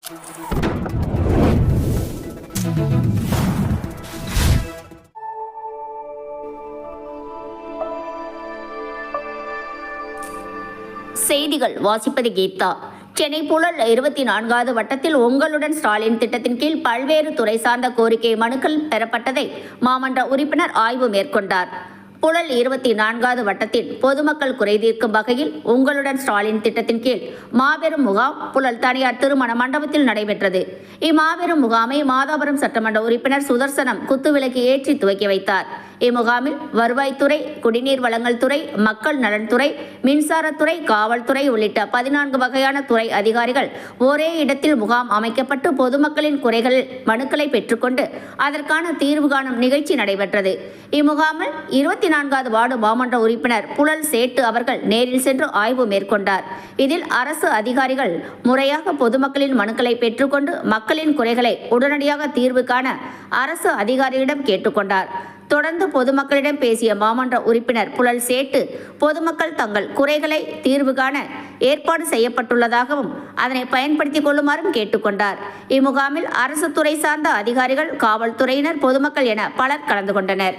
செய்திகள் வாசிப்பது கீதா. சென்னை புழல் 24வது வட்டத்தில் உங்களுடன் ஸ்டாலின் திட்டத்தின் கீழ் பல்வேறு துறை சார்ந்த கோரிக்கை மனுக்கள் பெறப்பட்டதை மாமன்ற உறுப்பினர் ஆய்வு மேற்கொண்டார். புழல் 24வது வட்டத்தில் பொதுமக்கள் குறைதீர்க்கும் வகையில் உங்களுடன் ஸ்டாலின் திட்டத்தின் கீழ் மாபெரும் முகாம் புழல் தனியார் திருமண மண்டபத்தில் நடைபெற்றது. இம்மாபெரும் முகாமை மாதாபுரம் சட்டமன்ற உறுப்பினர் சுதர்சனம் குத்துவிளக்கு ஏற்றி துவக்கி வைத்தார். இம்முகாமில் வருவாய்த்துறை, குடிநீர் வழங்கல் துறை, மக்கள் நலன்துறை, மின்சாரத்துறை, காவல்துறை உள்ளிட்ட 14 வகையான துறை அதிகாரிகள் ஒரே இடத்தில் முகாம் அமைக்கப்பட்டு பொதுமக்களின் குறைகள் மனுக்களை பெற்றுக்கொண்டு அதற்கான தீர்வு காணும் நிகழ்ச்சி நடைபெற்றது. இம்முகாமில் 24வது வார்டு மாமன்ற உறுப்பினர் புழல் சேட்டு அவர்கள் நேரில் சென்று ஆய்வு மேற்கொண்டார். இதில் அரசு அதிகாரிகள் முறையாக பொதுமக்களின் மனுக்களை பெற்றுக்கொண்டு மக்களின் குறைகளை உடனடியாக தீர்வு காண அரசு அதிகாரிகளிடம் கேட்டுக்கொண்டார். தொடர்ந்து பொதுமக்களிடம் பேசிய மாமன்ற உறுப்பினர் புழல் சேட்டு, பொதுமக்கள் தங்கள் குறைகளை தீர்வு காண ஏற்பாடு செய்யப்பட்டுள்ளதாகவும் அதனை பயன்படுத்திக் கொள்ளுமாறும் கேட்டுக்கொண்டார். இம்முகாமில் அரசு துறை சார்ந்த அதிகாரிகள், காவல்துறையினர், பொதுமக்கள் என பலர் கலந்து கொண்டனர்.